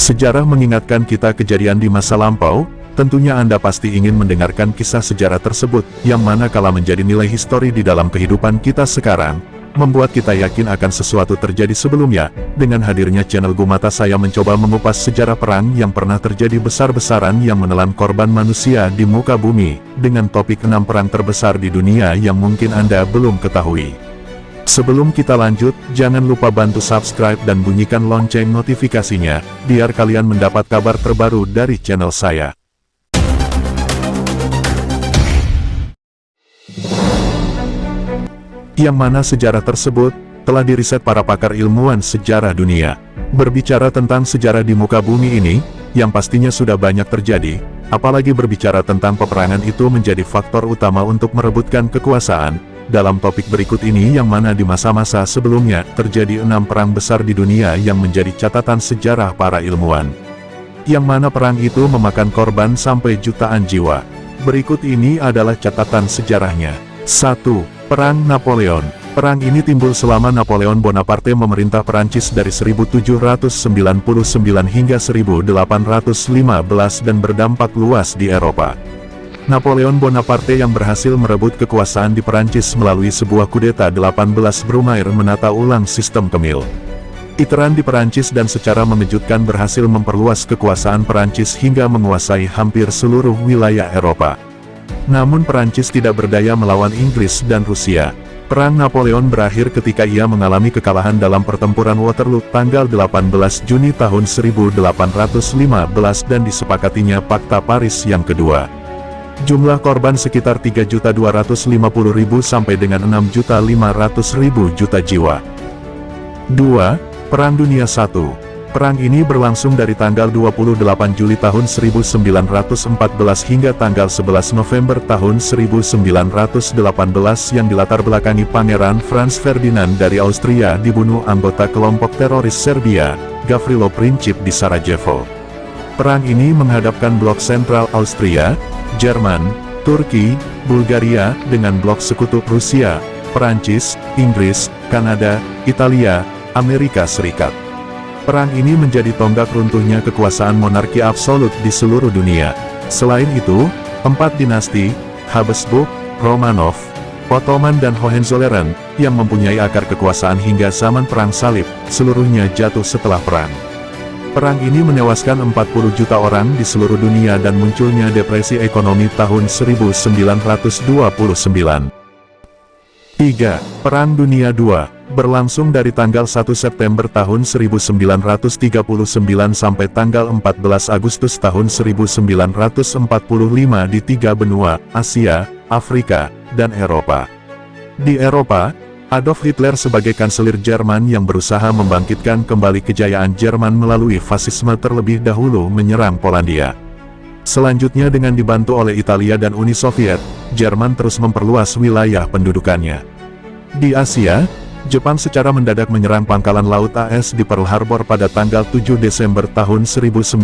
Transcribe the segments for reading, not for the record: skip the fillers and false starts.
Sejarah mengingatkan kita kejadian di masa lampau, tentunya Anda pasti ingin mendengarkan kisah sejarah tersebut, yang mana kala menjadi nilai histori di dalam kehidupan kita sekarang, membuat kita yakin akan sesuatu terjadi sebelumnya. Dengan hadirnya channel Gumata, saya mencoba mengupas sejarah perang yang pernah terjadi besar-besaran yang menelan korban manusia di muka bumi, dengan topik 6 perang terbesar di dunia yang mungkin Anda belum ketahui. Sebelum kita lanjut, jangan lupa bantu subscribe dan bunyikan lonceng notifikasinya, biar kalian mendapat kabar terbaru dari channel saya. Yang mana sejarah tersebut telah diriset para pakar ilmuwan sejarah dunia. Berbicara tentang sejarah di muka bumi ini, yang pastinya sudah banyak terjadi, apalagi berbicara tentang peperangan itu menjadi faktor utama untuk merebutkan kekuasaan. Dalam topik berikut ini, yang mana di masa-masa sebelumnya terjadi 6 perang besar di dunia yang menjadi catatan sejarah para ilmuwan. Yang mana perang itu memakan korban sampai jutaan jiwa. Berikut ini adalah catatan sejarahnya. 1. Perang Napoleon. Perang ini timbul selama Napoleon Bonaparte memerintah Perancis dari 1799 hingga 1815 dan berdampak luas di Eropa. Napoleon Bonaparte yang berhasil merebut kekuasaan di Perancis melalui sebuah kudeta 18 Brumaire menata ulang sistem Kemil. Iteran di Perancis dan secara mengejutkan berhasil memperluas kekuasaan Perancis hingga menguasai hampir seluruh wilayah Eropa. Namun Perancis tidak berdaya melawan Inggris dan Rusia. Perang Napoleon berakhir ketika ia mengalami kekalahan dalam pertempuran Waterloo tanggal 18 Juni tahun 1815 dan disepakatinya Fakta Paris yang kedua. Jumlah korban sekitar 3.250.000 sampai dengan 6.500.000 jiwa. 2. Perang Dunia I. Perang ini berlangsung dari tanggal 28 Juli tahun 1914 hingga tanggal 11 November tahun 1918 yang dilatar belakangi Pangeran Franz Ferdinand dari Austria dibunuh anggota kelompok teroris Serbia, Gavrilo Princip di Sarajevo. Perang ini menghadapkan blok sentral Austria, Jerman, Turki, Bulgaria, dengan blok sekutu Rusia, Perancis, Inggris, Kanada, Italia, Amerika Serikat. Perang ini menjadi tonggak runtuhnya kekuasaan monarki absolut di seluruh dunia. Selain itu, 4 dinasti, Habsburg, Romanov, Ottoman dan Hohenzollern, yang mempunyai akar kekuasaan hingga zaman Perang Salib, seluruhnya jatuh setelah perang. Perang ini menewaskan 40 juta orang di seluruh dunia dan munculnya depresi ekonomi tahun 1929. 3. Perang Dunia II, berlangsung dari tanggal 1 September tahun 1939 sampai tanggal 14 Agustus tahun 1945 di 3 benua, Asia, Afrika, dan Eropa. Di Eropa, Adolf Hitler sebagai kanselir Jerman yang berusaha membangkitkan kembali kejayaan Jerman melalui fasisme terlebih dahulu menyerang Polandia. Selanjutnya dengan dibantu oleh Italia dan Uni Soviet, Jerman terus memperluas wilayah pendudukannya. Di Asia, Jepang secara mendadak menyerang pangkalan laut AS di Pearl Harbor pada tanggal 7 Desember tahun 1941,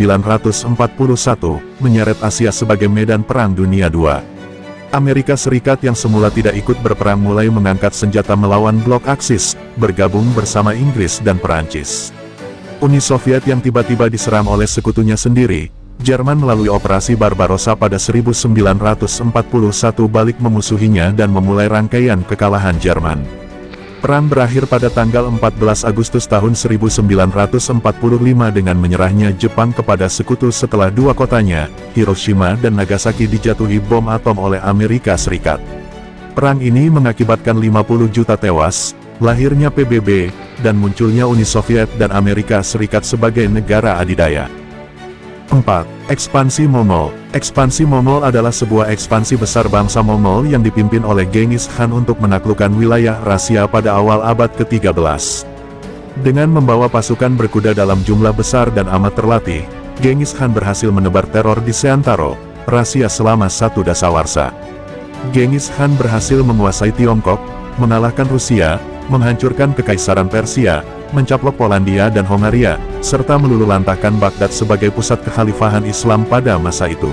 menyeret Asia sebagai medan Perang Dunia II. Amerika Serikat yang semula tidak ikut berperang mulai mengangkat senjata melawan blok Aksis, bergabung bersama Inggris dan Perancis. Uni Soviet yang tiba-tiba diserang oleh sekutunya sendiri, Jerman melalui operasi Barbarossa pada 1941 balik memusuhinya dan memulai rangkaian kekalahan Jerman. Perang berakhir pada tanggal 14 Agustus tahun 1945 dengan menyerahnya Jepang kepada sekutu setelah 2 kotanya, Hiroshima dan Nagasaki, dijatuhi bom atom oleh Amerika Serikat. Perang ini mengakibatkan 50 juta tewas, lahirnya PBB, dan munculnya Uni Soviet dan Amerika Serikat sebagai negara adidaya. 4. Ekspansi Mongol. Ekspansi Mongol adalah sebuah ekspansi besar bangsa Mongol yang dipimpin oleh Genghis Khan untuk menaklukkan wilayah Rusia pada awal abad ke-13. Dengan membawa pasukan berkuda dalam jumlah besar dan amat terlatih, Genghis Khan berhasil menebar teror di Seantaro, Rusia selama 1 dasawarsa. Genghis Khan berhasil menguasai Tiongkok, mengalahkan Rusia, menghancurkan Kekaisaran Persia, mencaplok Polandia dan Hongaria, serta meluluhlantahkan Baghdad sebagai pusat kekhalifahan Islam pada masa itu.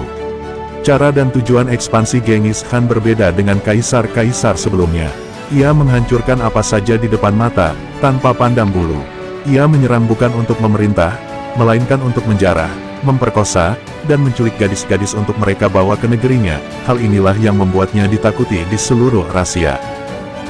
Cara dan tujuan ekspansi Genghis Khan berbeda dengan kaisar-kaisar sebelumnya. Ia menghancurkan apa saja di depan mata, tanpa pandang bulu. Ia menyerang bukan untuk memerintah, melainkan untuk menjarah, memperkosa, dan menculik gadis-gadis untuk mereka bawa ke negerinya. Hal inilah yang membuatnya ditakuti di seluruh Rasia.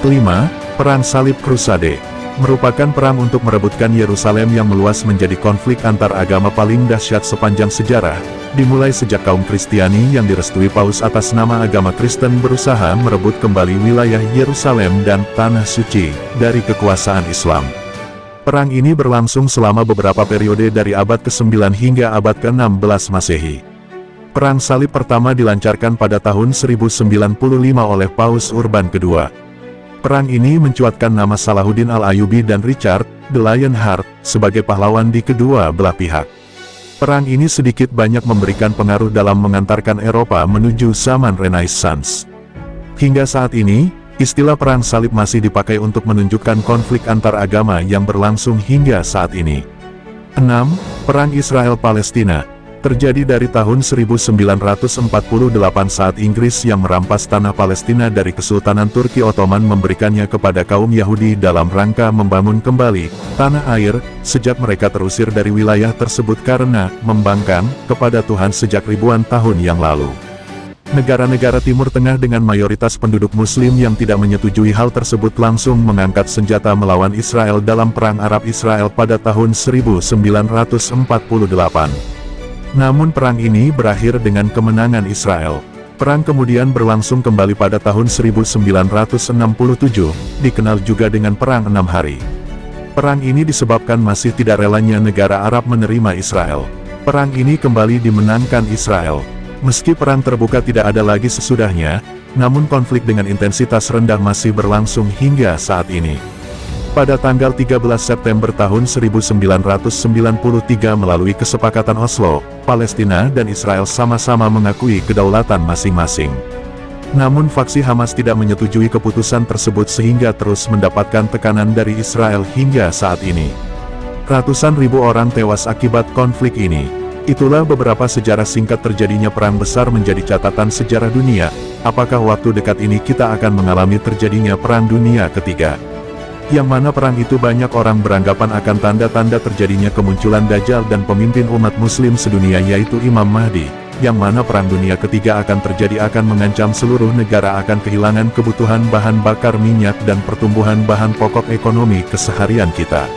Kelima, Perang Salib Crusade merupakan perang untuk merebutkan Yerusalem yang meluas menjadi konflik antar agama paling dahsyat sepanjang sejarah, dimulai sejak kaum Kristiani yang direstui Paus atas nama agama Kristen berusaha merebut kembali wilayah Yerusalem dan Tanah Suci dari kekuasaan Islam. Perang ini berlangsung selama beberapa periode dari abad ke-9 hingga abad ke-16 Masehi. Perang Salib pertama dilancarkan pada tahun 1095 oleh Paus Urban II. Perang ini mencuatkan nama Salahuddin Al-Ayyubi dan Richard the Lionheart sebagai pahlawan di kedua belah pihak. Perang ini sedikit banyak memberikan pengaruh dalam mengantarkan Eropa menuju zaman Renaissance. Hingga saat ini, istilah Perang Salib masih dipakai untuk menunjukkan konflik antar agama yang berlangsung hingga saat ini. 6. Perang Israel-Palestina terjadi dari tahun 1948 saat Inggris yang merampas tanah Palestina dari Kesultanan Turki Ottoman memberikannya kepada kaum Yahudi dalam rangka membangun kembali tanah air, sejak mereka terusir dari wilayah tersebut karena membangkang kepada Tuhan sejak ribuan tahun yang lalu. Negara-negara Timur Tengah dengan mayoritas penduduk Muslim yang tidak menyetujui hal tersebut langsung mengangkat senjata melawan Israel dalam Perang Arab-Israel pada tahun 1948. Namun perang ini berakhir dengan kemenangan Israel. Perang kemudian berlangsung kembali pada tahun 1967, dikenal juga dengan Perang 6 Hari. Perang ini disebabkan masih tidak relanya negara Arab menerima Israel. Perang ini kembali dimenangkan Israel. Meski perang terbuka tidak ada lagi sesudahnya, namun konflik dengan intensitas rendah masih berlangsung hingga saat ini. Pada tanggal 13 September tahun 1993 melalui kesepakatan Oslo, Palestina dan Israel sama-sama mengakui kedaulatan masing-masing. Namun faksi Hamas tidak menyetujui keputusan tersebut sehingga terus mendapatkan tekanan dari Israel hingga saat ini. Ratusan ribu orang tewas akibat konflik ini. Itulah beberapa sejarah singkat terjadinya perang besar menjadi catatan sejarah dunia. Apakah waktu dekat ini kita akan mengalami terjadinya Perang Dunia Ketiga? Yang mana perang itu banyak orang beranggapan akan tanda-tanda terjadinya kemunculan Dajjal dan pemimpin umat muslim sedunia yaitu Imam Mahdi, yang mana perang dunia ketiga akan terjadi akan mengancam seluruh negara akan kehilangan kebutuhan bahan bakar minyak dan pertumbuhan bahan pokok ekonomi keseharian kita.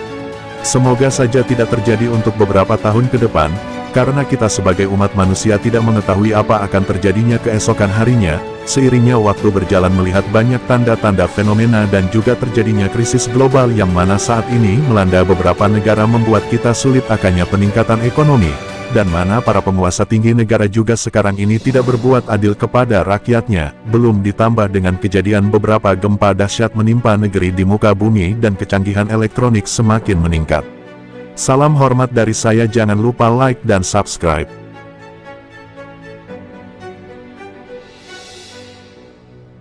Semoga saja tidak terjadi untuk beberapa tahun ke depan, karena kita sebagai umat manusia tidak mengetahui apa akan terjadinya keesokan harinya. Seiringnya waktu berjalan melihat banyak tanda-tanda fenomena dan juga terjadinya krisis global yang mana saat ini melanda beberapa negara membuat kita sulit akannya peningkatan ekonomi, dan mana para penguasa tinggi negara juga sekarang ini tidak berbuat adil kepada rakyatnya, belum ditambah dengan kejadian beberapa gempa dahsyat menimpa negeri di muka bumi dan kecanggihan elektronik semakin meningkat. Salam hormat dari saya, jangan lupa like dan subscribe.